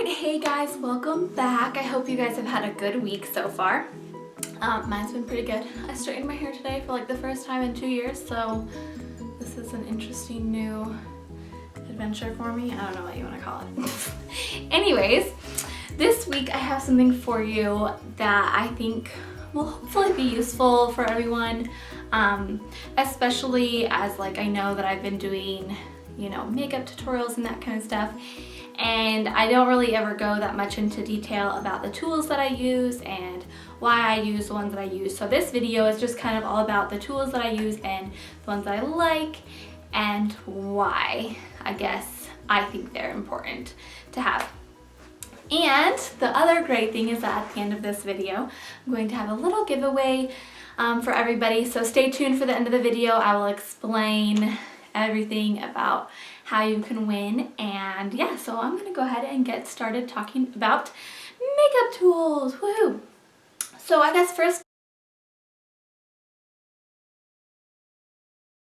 Hey guys, welcome back. I hope you guys have had a good week so far. Mine's been pretty good. I straightened my hair today for like the first time in 2 years, so this is an interesting new adventure for me. I don't know what you want to call it. Anyways, this week I have something for you that I think will hopefully be useful for everyone, especially as like I know that I've been doing, you know, makeup tutorials and that kind of stuff. And I don't really ever go that much into detail about the tools that I use and why I use the ones that I use. So this video is just kind of all about the tools that I use and the ones that I like and why I guess I think they're important to have. And the other great thing is that at the end of this video, I'm going to have a little giveaway for everybody. So stay tuned for the end of the video. I will explain everything about how you can win. And yeah, so I'm gonna go ahead and get started talking about makeup tools. Woohoo! So I guess first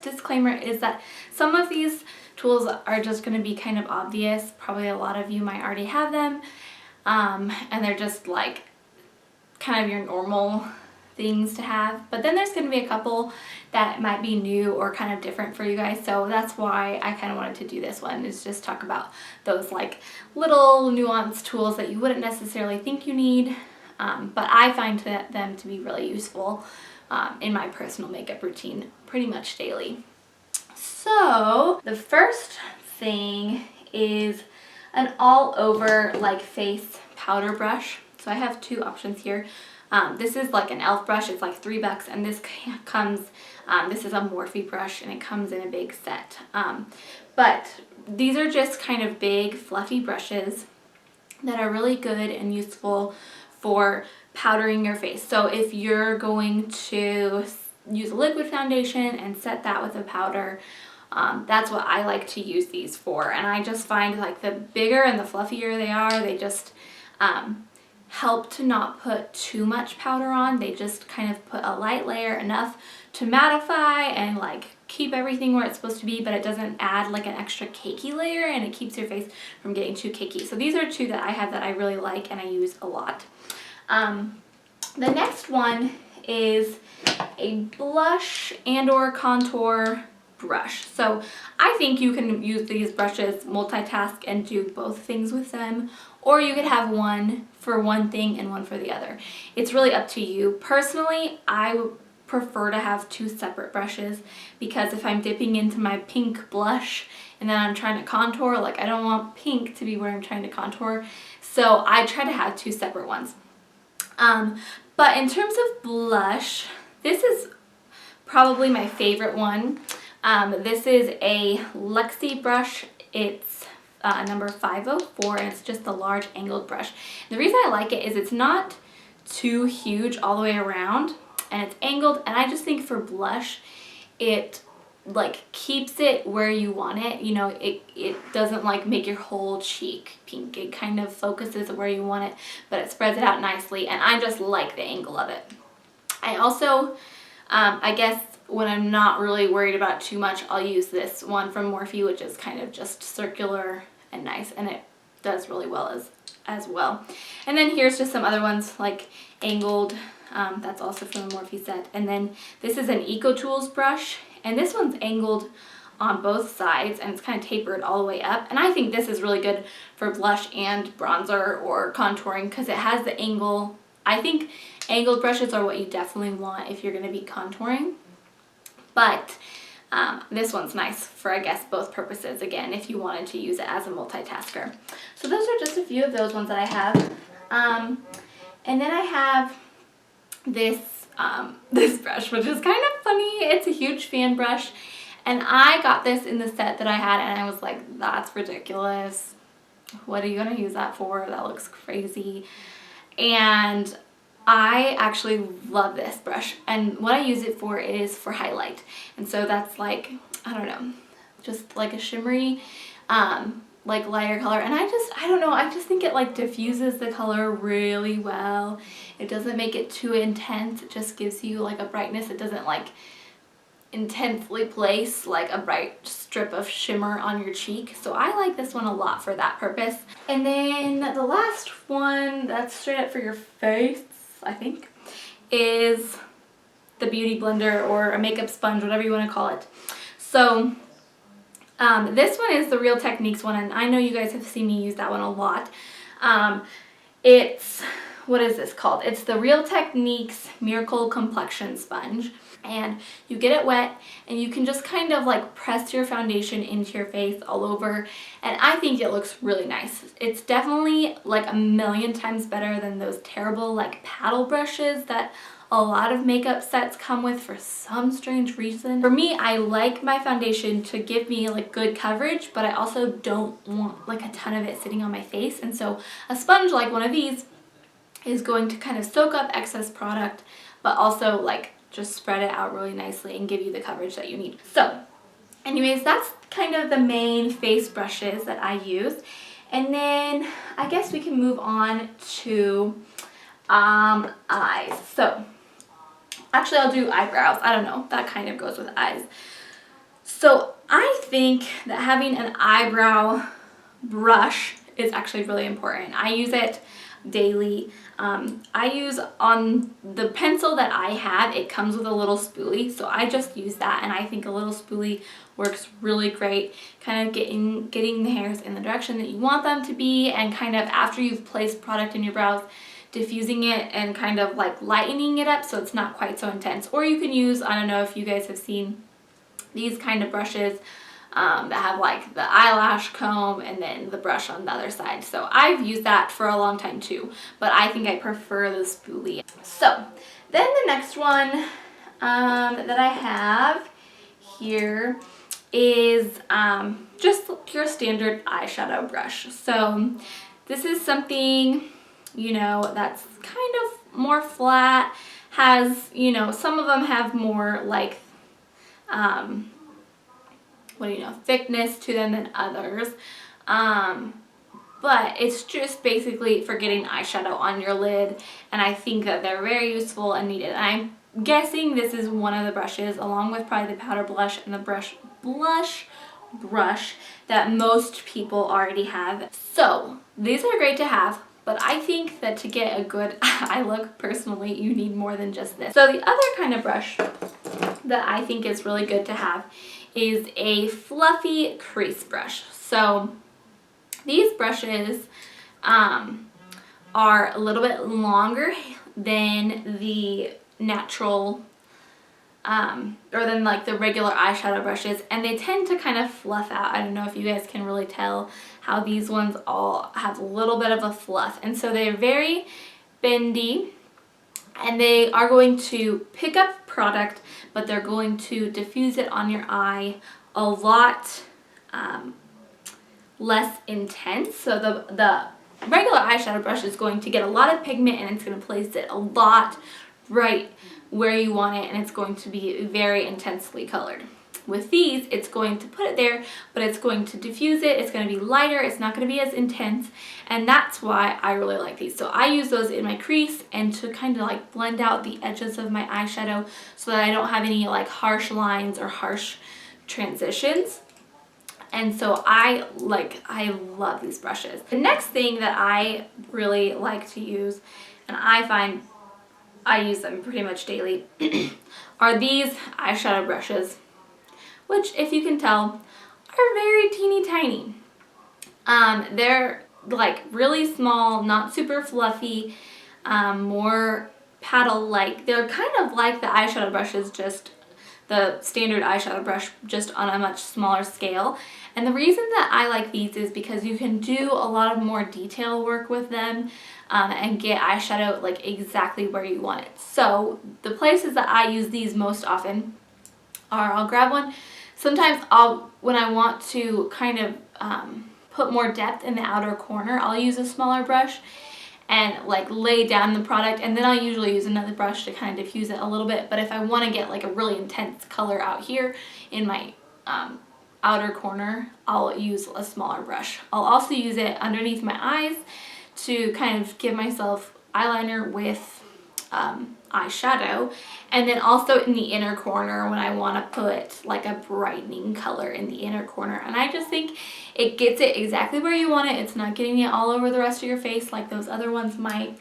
disclaimer is that some of these tools are just going to be kind of obvious. Probably a lot of you might already have them, and they're just like kind of your normal things to have. But then there's going to be a couple that might be new or kind of different for you guys, so that's why I kind of wanted to do this one, is just talk about those like little nuanced tools that you wouldn't necessarily think you need, but I find them to be really useful in my personal makeup routine pretty much daily. So the first thing is an all over like face powder brush. So I have two options here. This is like an e.l.f. brush, it's like $3, and this comes, this is a Morphe brush and it comes in a big set. But these are just kind of big fluffy brushes that are really good and useful for powdering your face. So if you're going to use a liquid foundation and set that with a powder, that's what I like to use these for. And I just find like the bigger and the fluffier they are, they just help to not put too much powder on. They just kind of put a light layer, enough to mattify and like keep everything where it's supposed to be, but it doesn't add like an extra cakey layer, and it keeps your face from getting too cakey. So these are two that I have that I really like and I use a lot. The next one is a blush and or contour brush. So I think you can use these brushes, multitask, and do both things with them, or you could have one for one thing and one for the other. It's really up to you. Personally, I would prefer to have two separate brushes, because if I'm dipping into my pink blush and then I'm trying to contour, like I don't want pink to be where I'm trying to contour, so I try to have two separate ones. But in terms of blush, this is probably my favorite one. This is a Luxie brush. It's number 504, and it's just the large angled brush. And the reason I like it is it's not too huge all the way around, and it's angled, and I just think for blush it like keeps it where you want it. You know, it doesn't like make your whole cheek pink. It kind of focuses where you want it, but it spreads it out nicely, and I just like the angle of it. I also I guess when I'm not really worried about too much, I'll use this one from Morphe, which is kind of just circular and nice, and it does really well as well. And then here's just some other ones like angled, that's also from the Morphe set. And then this is an Eco Tools brush, and this one's angled on both sides, and it's kind of tapered all the way up. And I think this is really good for blush and bronzer or contouring, because it has the angle. I think angled brushes are what you definitely want if you're going to be contouring. But this one's nice for, I guess, both purposes, again, if you wanted to use it as a multitasker. So those are just a few of those ones that I have. And then I have this, this brush, which is kind of funny. It's a huge fan brush, and I got this in the set that I had, and I was like, that's ridiculous. What are you going to use that for? That looks crazy. And I actually love this brush, and what I use it for is for highlight. And so that's like, I don't know, just like a shimmery like lighter color, and I don't know, I just think it like diffuses the color really well. It doesn't make it too intense, it just gives you like a brightness. It doesn't like intensely place like a bright strip of shimmer on your cheek. So I like this one a lot for that purpose. And then the last one that's straight up for your face, I think, is the Beauty Blender or a makeup sponge, whatever you want to call it. So this one is the Real Techniques one, and I know you guys have seen me use that one a lot. What is this called? It's the Real Techniques Miracle Complexion Sponge. And you get it wet and you can just kind of like press your foundation into your face all over, and I think it looks really nice. It's definitely like a million times better than those terrible like paddle brushes that a lot of makeup sets come with for some strange reason. For me, I like my foundation to give me like good coverage, but I also don't want like a ton of it sitting on my face, and so a sponge like one of these is going to kind of soak up excess product, but also like just spread it out really nicely and give you the coverage that you need. So anyways, that's kind of the main face brushes that I use. And then I guess we can move on to eyes. So actually I'll do eyebrows. I don't know, that kind of goes with eyes. So I think that having an eyebrow brush is actually really important. I use it daily. I use on the pencil that I have, it comes with a little spoolie, so I just use that, and I think a little spoolie works really great, kind of getting the hairs in the direction that you want them to be, and kind of after you've placed product in your brows, diffusing it and kind of like lightening it up so it's not quite so intense. Or you can use, I don't know if you guys have seen these kind of brushes that have like the eyelash comb and then the brush on the other side. So I've used that for a long time too, but I think I prefer the spoolie. So then the next one that I have here is just your standard eyeshadow brush. So this is something, you know, that's kind of more flat, has, you know, some of them have more like thickness to them than others, but it's just basically for getting eyeshadow on your lid, and I think that they're very useful and needed. And I'm guessing this is one of the brushes, along with probably the powder blush and the blush brush, that most people already have. So these are great to have, but I think that to get a good eye look, personally, you need more than just this. So the other kind of brush that I think is really good to have is a fluffy crease brush. So these brushes are a little bit longer than the natural or than like the regular eyeshadow brushes, and they tend to kind of fluff out. I don't know if you guys can really tell how these ones all have a little bit of a fluff, and so they're very bendy, and they are going to pick up product, but they're going to diffuse it on your eye a lot less intense. So the regular eyeshadow brush is going to get a lot of pigment, and it's going to place it a lot right where you want it, and it's going to be very intensely colored. With these, it's going to put it there, but it's going to diffuse it. It's going to be lighter. It's not going to be as intense, and that's why I really like these. So I use those in my crease and to kind of like blend out the edges of my eyeshadow so that I don't have any like harsh lines or harsh transitions. And so I love these brushes. The next thing that I really like to use, and I find I use them pretty much daily, are these eyeshadow brushes, which, if you can tell, are very teeny tiny. They're like really small, not super fluffy, more paddle-like. They're kind of like the eyeshadow brushes, just the standard eyeshadow brush, just on a much smaller scale. And the reason that I like these is because you can do a lot of more detail work with them and get eyeshadow like exactly where you want it. So the places that I use these most often are, I'll grab one. Sometimes when I want to kind of put more depth in the outer corner, I'll use a smaller brush and like lay down the product, and then I'll usually use another brush to kind of diffuse it a little bit. But if I want to get like a really intense color out here in my outer corner, I'll use a smaller brush. I'll also use it underneath my eyes to kind of give myself eyeliner with eyeshadow, and then also in the inner corner when I want to put like a brightening color in the inner corner. And I just think it gets it exactly where you want it. It's not getting it all over the rest of your face like those other ones might,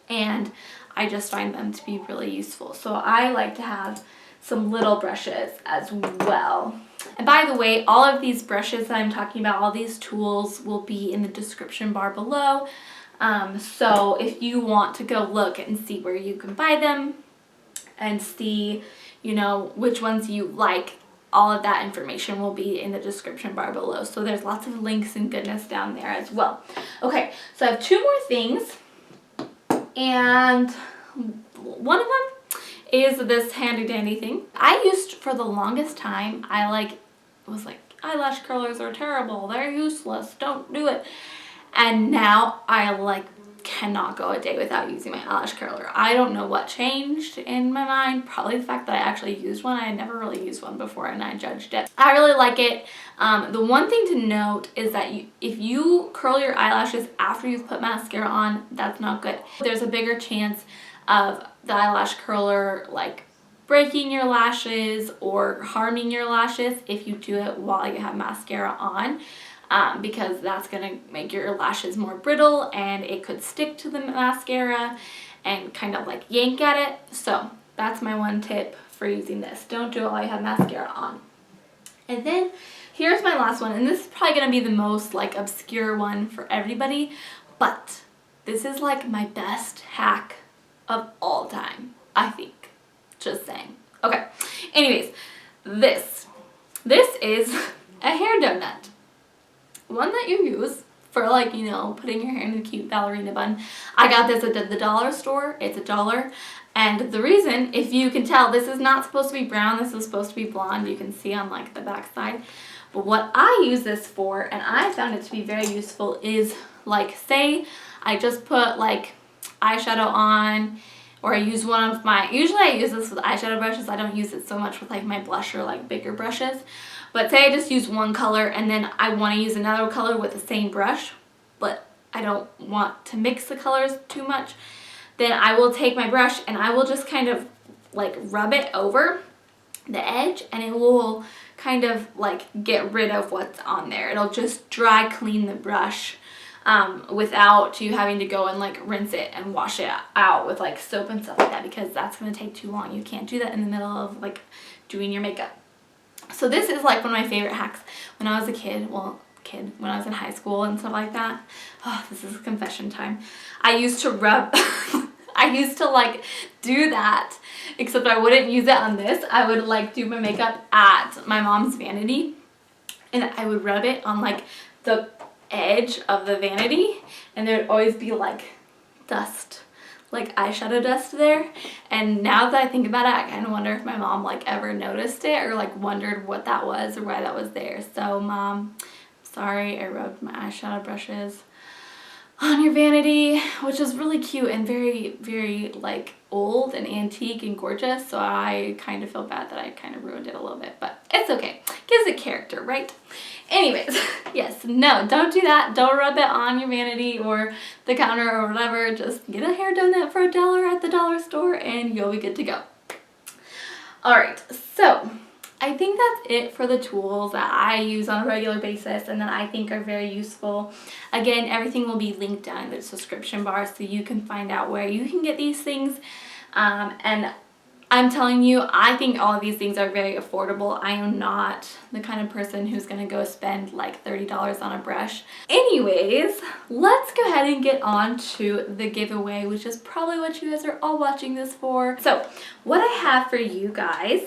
and I just find them to be really useful. So I like to have some little brushes as well. And by the way, all of these brushes that I'm talking about, all these tools will be in the description bar below. So if you want to go look and see where you can buy them and see, you know, which ones you like, all of that information will be in the description bar below. So there's lots of links and goodness down there as well. Okay, so I have two more things, and one of them is this handy dandy thing. I used for the longest time, was like, eyelash curlers are terrible, they're useless, don't do it. And now I cannot go a day without using my eyelash curler. I don't know what changed in my mind. Probably the fact that I actually used one. I had never really used one before and I judged it. I really like it. The one thing to note is that if you curl your eyelashes after you've put mascara on, that's not good. There's a bigger chance of the eyelash curler like breaking your lashes or harming your lashes if you do it while you have mascara on. Because that's going to make your lashes more brittle and it could stick to the mascara and kind of like yank at it. So that's my one tip for using this. Don't do it while you have mascara on. And then here's my last one, and this is probably going to be the most like obscure one for everybody, but this is like my best hack of all time, I think. Just saying. Okay, anyways, this is a hair donut. One that you use for like, you know, putting your hair in a cute ballerina bun. I got this at the dollar store. It's $1. And the reason, if you can tell, this is not supposed to be brown. This is supposed to be blonde. You can see on like the back side. But what I use this for, and I found it to be very useful, is like, say I just put like eyeshadow on, or I use one of my, usually I use this with eyeshadow brushes. I don't use it so much with like my blush or like bigger brushes. But say I just use one color and then I want to use another color with the same brush, but I don't want to mix the colors too much, then I will take my brush and I will just kind of like rub it over the edge, and it will kind of like get rid of what's on there. It'll just dry clean the brush without you having to go and like rinse it and wash it out with like soap and stuff like that, because that's going to take too long. You can't do that in the middle of like doing your makeup. So this is like one of my favorite hacks when I was a kid. Well, when I was in high school and stuff like that. Oh, this is confession time. I used to rub, I used to like do that, except I wouldn't use it on this. I would like do my makeup at my mom's vanity, and I would rub it on like the edge of the vanity, and there would always be like dust, like eyeshadow dust there. And now that I think about it, I kind of wonder if my mom like ever noticed it or like wondered what that was or why that was there. So Mom, sorry, I rubbed my eyeshadow brushes on your vanity, which is really cute and very, very like old and antique and gorgeous. So I kind of feel bad that I kind of ruined it a little bit, but it's okay. Gives it character, right? Anyways, yes, no, don't do that. Don't rub it on your vanity or the counter or whatever. Just get a hair donut for $1 at the dollar store and you'll be good to go. Alright, so I think that's it for the tools that I use on a regular basis and that I think are very useful. Again, everything will be linked down in the description bar so you can find out where you can get these things. And I'm telling you, I think all of these things are very affordable. I am not the kind of person who's going to go spend like $30 on a brush. Anyways, let's go ahead and get on to the giveaway, which is probably what you guys are all watching this for. So what I have for you guys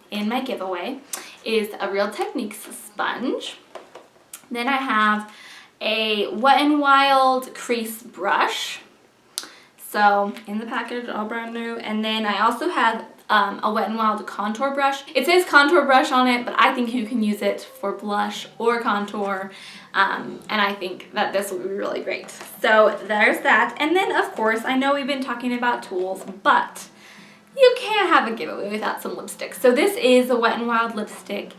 in my giveaway is a Real Techniques sponge. Then I have a Wet n Wild crease brush. So in the package, all brand new. And then I also have a Wet n Wild contour brush. It says contour brush on it, but I think you can use it for blush or contour. And I think that this will be really great. So there's that. And then of course, I know we've been talking about tools, but you can't have a giveaway without some lipstick. So this is a Wet n Wild lipstick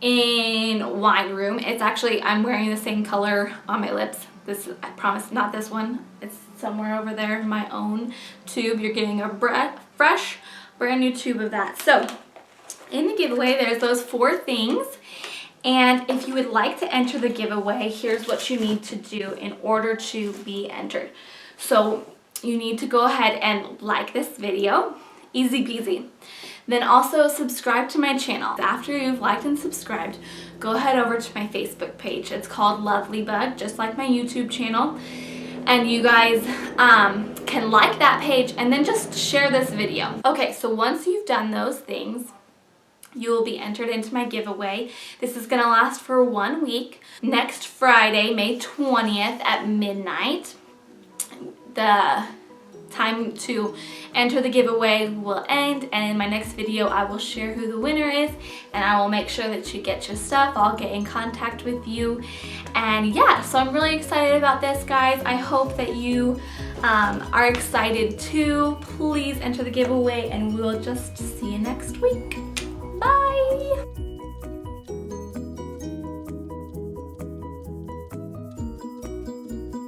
in Wine Room. It's actually, I'm wearing the same color on my lips. This, I promise, not this one. It's somewhere over there, my own tube. You're getting a fresh, brand new tube of that. So in the giveaway, there's those 4 things. And if you would like to enter the giveaway, here's what you need to do in order to be entered. So you need to go ahead and like this video, easy peasy. Then also subscribe to my channel. After you've liked and subscribed, go ahead over to my Facebook page. It's called Lovely Bug, just like my YouTube channel. And you guys can like that page and then just share this video. Okay, so once you've done those things, you will be entered into my giveaway. This is gonna last for 1 week. Next Friday, May 20th at midnight, the time to enter the giveaway will end, and in my next video I will share who the winner is, and I will make sure that you get your stuff. I'll get in contact with you, and yeah, so I'm really excited about this, guys. I hope that you are excited too. Please enter the giveaway, and we'll just see you next week. Bye!